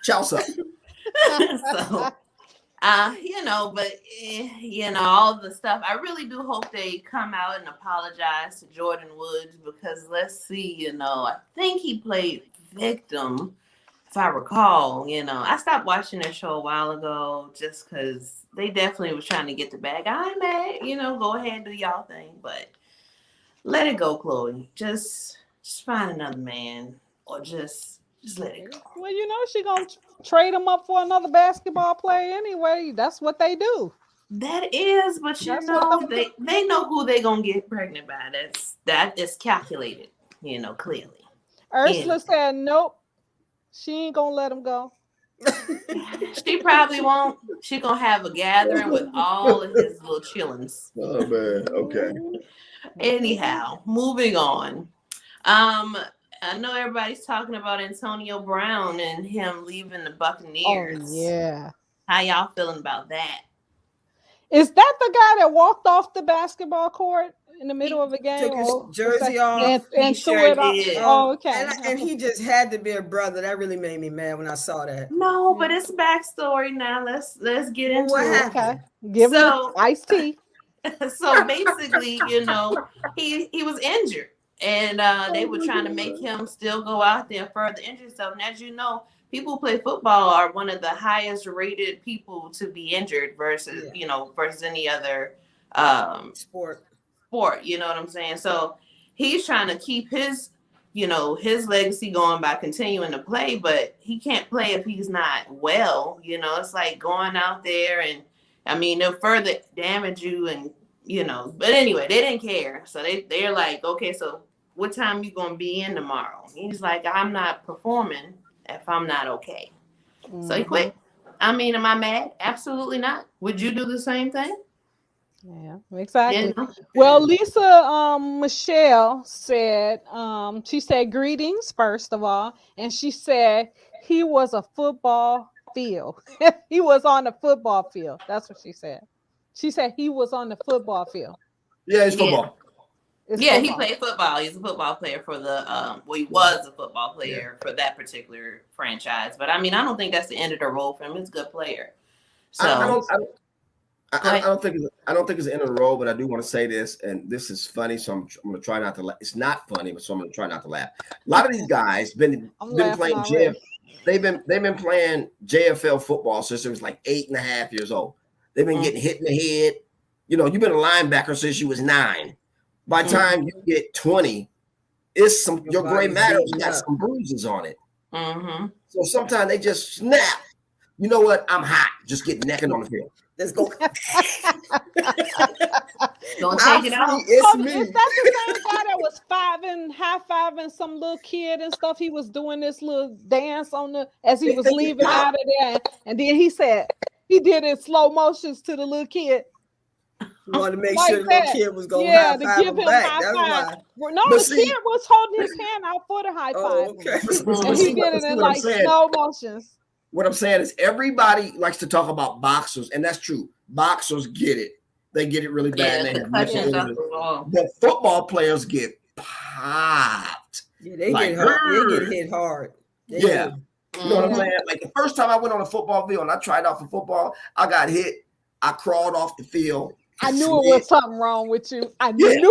Chelsea. So, all the stuff. I really do hope they come out and apologize to Jordan Woods because let's see, I think he played victim, if I recall. I stopped watching that show a while ago just because they definitely was trying to get the bag. I'm mad, go ahead and do y'all thing, but let it go, Chloe. Just find another man or just let it go. Well, she gonna trade him up for another basketball player anyway. That's what they do. That is, but they know who they gonna get pregnant by. That is calculated, clearly. Ursula said nope. She ain't gonna let him go. She probably won't. She gonna have a gathering with all of his little chillins. Oh man, okay. Anyhow, moving on. I know everybody's talking about Antonio Brown and him leaving the Buccaneers. Oh, yeah. How y'all feeling about that? Is that the guy that walked off the basketball court in the middle of the game? Took his jersey off and threw it off. Oh, okay. And he just had to be a brother. That really made me mad when I saw that. No, but it's backstory now. Let's get into it. Okay. Give him iced tea. So basically, he was injured. And they were trying to make him still go out there and further injure himself. And as you know, people who play football are one of the highest rated people to be injured versus any other sport. You know what I'm saying? So he's trying to keep his legacy going by continuing to play, but he can't play if he's not well. It's like going out there and they'll further damage you and but anyway, they didn't care. So they're like, okay, so what time you gonna be in tomorrow? He's like, I'm not performing if I'm not okay. Mm-hmm. So he quit. Am I mad? Absolutely not. Would you do the same thing? Yeah, exactly. Well, Lisa Michelle said, she said greetings, first of all, and she said he was a football field. He was on the football field. That's what she said. She said he was on the football field. Yeah, it's football. Football. He played football. He's a football player for the he was a football player for that particular franchise. But I don't think that's the end of the road for him. He's a good player. So I don't think it's the end of the road, but I do want to say this, and this is funny, so I'm going to try not to laugh. It's not funny, but so I'm going to try not to laugh. A lot of these guys been playing they've been playing JFL football since they was like 8.5 years old. They've been getting hit in the head. You've been a linebacker since you was 9. By the time you get 20, your gray matter's got some bruises on it. Mm-hmm. So sometimes they just snap. You know what? I'm hot. Just get naked on the field. Let's go. Don't take it out. Is that the same guy that was high-fiving some little kid and stuff? He was doing this little dance as he was leaving out of there. And then he said he did it slow motions to the little kid. Wanted to make sure the little kid was going to high five him back. That's why. No, the kid was holding his hand out for the high five. Okay. And he did it in slow motions. What I'm saying is everybody likes to talk about boxers, and that's true. Boxers get it. They get it really bad. The football players get popped. Yeah, they get hurt. They get hit hard. You know what I'm saying? Like the first time I went on a football field and I tried out for football, I got hit. I crawled off the field. I knew it was something wrong with you. I knew it.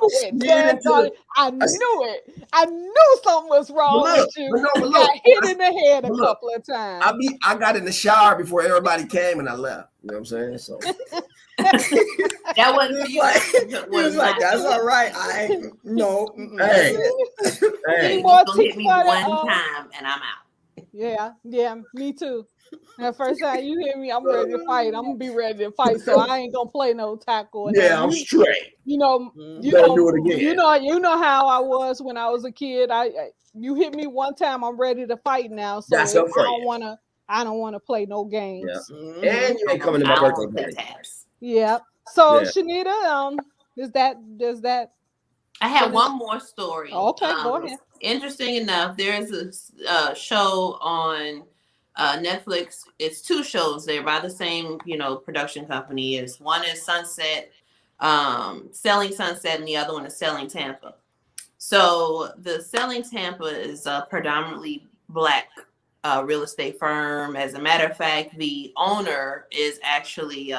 I knew it. I knew something was wrong with you. You got hit in the head a couple of times. I got in the shower before everybody came and I left. You know what I'm saying? So that wasn't for you. He was like, that's all right. No. Hey, you gonna hit me one time and I'm out. Yeah, me too. The first time you hear me, I'm ready to fight. I'm gonna be ready to fight, so I ain't gonna play no tackle. Yeah, I'm straight. You know, do it again. You know how I was when I was a kid. You hit me one time, I'm ready to fight now. So I don't wanna play no games. Yeah. And you ain't coming to my birthday party. Yeah. So Shanita, does that? I have one more story. Okay, go ahead. Interesting enough, there is a show on Netflix. It's 2 shows. They're by the same, production company. One is Sunset, Selling Sunset, and the other one is Selling Tampa. So the Selling Tampa is a predominantly Black real estate firm. As a matter of fact, the owner is actually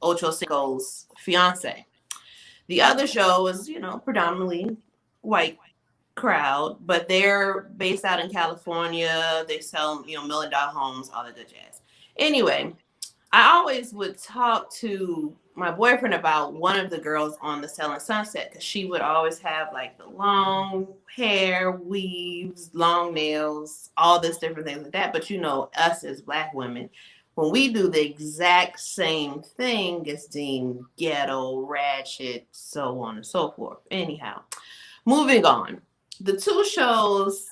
Ocho Cinco's fiance. The other show is, predominantly white crowd, but they're based out in California. They sell, $1 million homes, all the good jazz. Anyway, I always would talk to my boyfriend about one of the girls on the Selling Sunset, because she would always have like the long hair, weaves, long nails, all this different things like that. But us as Black women, when we do the exact same thing, it's deemed ghetto, ratchet, so on and so forth. Anyhow, moving on. The two shows,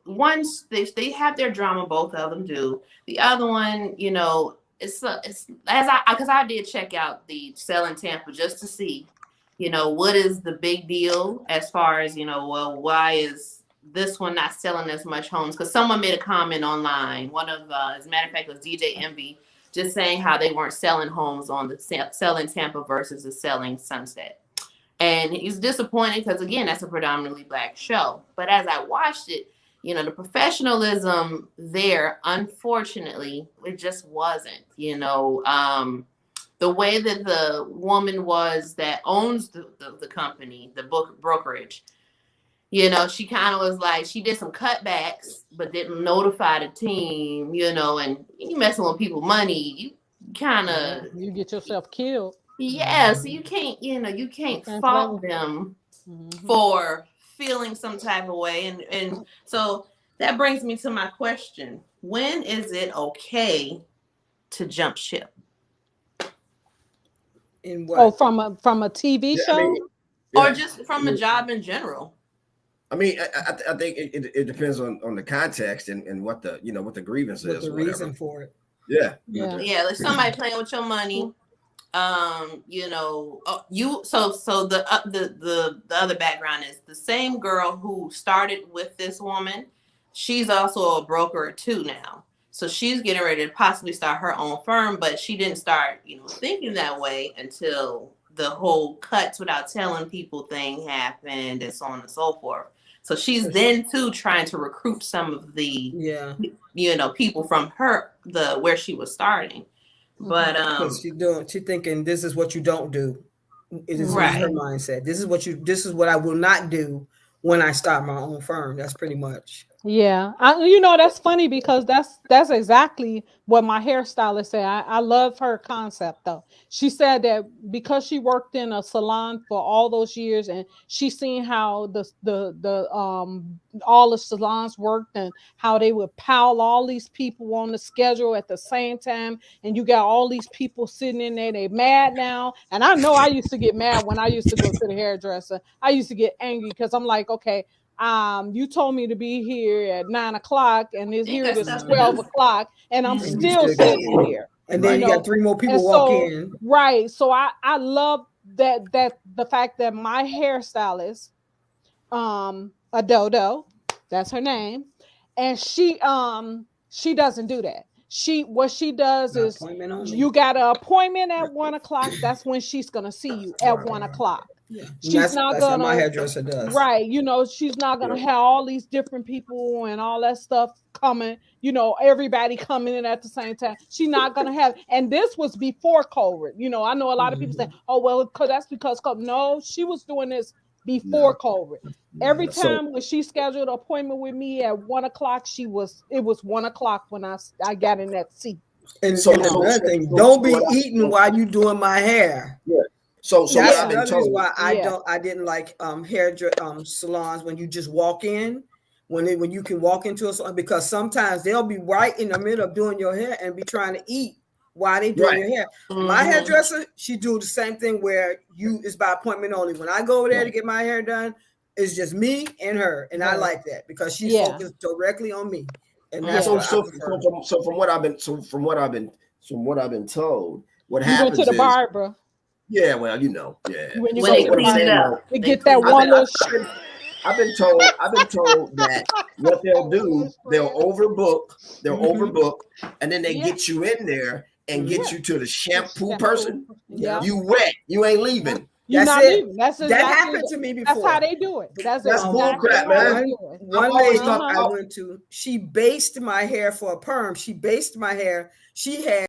once they have their drama, both of them do. The other one, it's because I did check out the Selling Tampa just to see, what is the big deal as far as, why is this one not selling as much homes? Because someone made a comment online. One of, as a matter of fact, it was DJ Envy, just saying how they weren't selling homes on the Selling Tampa versus the Selling Sunset. And he's disappointed because, again, that's a predominantly Black show. But as I watched it, the professionalism there, unfortunately, it just wasn't, the way that the woman was that owns the company, the brokerage, she kind of was like, she did some cutbacks, but didn't notify the team, and you messing with people's money, you kind of... You get yourself killed. Yeah, so you can't fault them for feeling some type of way. And so that brings me to my question. When is it okay to jump ship? In what? Oh, from a TV show? Or just from a job in general? I mean, I think it depends on the context and what the what the grievance is. The reason for it. Yeah. Like somebody playing with your money. So the other background is the same girl who started with this woman. She's also a broker too now. So she's getting ready to possibly start her own firm, but she didn't start, thinking that way until the whole cuts without telling people thing happened and so on and so forth. So she's then too trying to recruit some of the, people from where she was starting. But she thinking this is what you don't do. It is her mindset. This is what I will not do when I start my own firm. That's pretty much. Yeah, that's funny because that's exactly what my hairstylist said. I love her concept though. She said that because she worked in a salon for all those years and she's seen how all the salons worked and how they would pile all these people on the schedule at the same time, and you got all these people sitting in there. They mad now, and I know I used to get mad when I used to go to the hairdresser. I used to get angry because I'm like, okay. You told me to be here at 9 o'clock, and it's 12 o'clock, and I'm still sitting here. And then you got 3 more people walk in. Right. So I love that the fact that my hairstylist, a Dodo, that's her name, and she doesn't do that. What she does is you got an appointment at 1 o'clock. That's when she's gonna see you at 1 o'clock. Yeah. She's not gonna. My hairdresser does. Right. She's not gonna have all these different people and all that stuff coming. Everybody coming in at the same time. She's not gonna have. And this was before COVID. I know a lot of people say, "Oh well, that's because COVID." No, she was doing this before COVID. Every time when she scheduled an appointment with me at 1 o'clock, it was 1 o'clock when I got in that seat. And so another thing, don't be eating while you doing my hair. Yeah. So that's another reason why I didn't like hair salons when you just walk in, when you can walk into a salon, because sometimes they'll be right in the middle of doing your hair and be trying to eat while they doing your hair. Mm-hmm. My hairdresser, she do the same thing where it's by appointment only. When I go over there to get my hair done, it's just me and her, and I like that because she focused directly on me. And that's from what I've been told, what happens went to the barber. Yeah, well, when you go to the barber, they get that one little. I've been told that what they'll do, they'll overbook, and then they get you in there and get you to the shampoo person. Yeah. You wet, you ain't leaving. You're not leaving. That's exactly, that happened to me before. That's how they do it. That's bull crap, man. One lady I went to, she based my hair for a perm. She based my hair. She had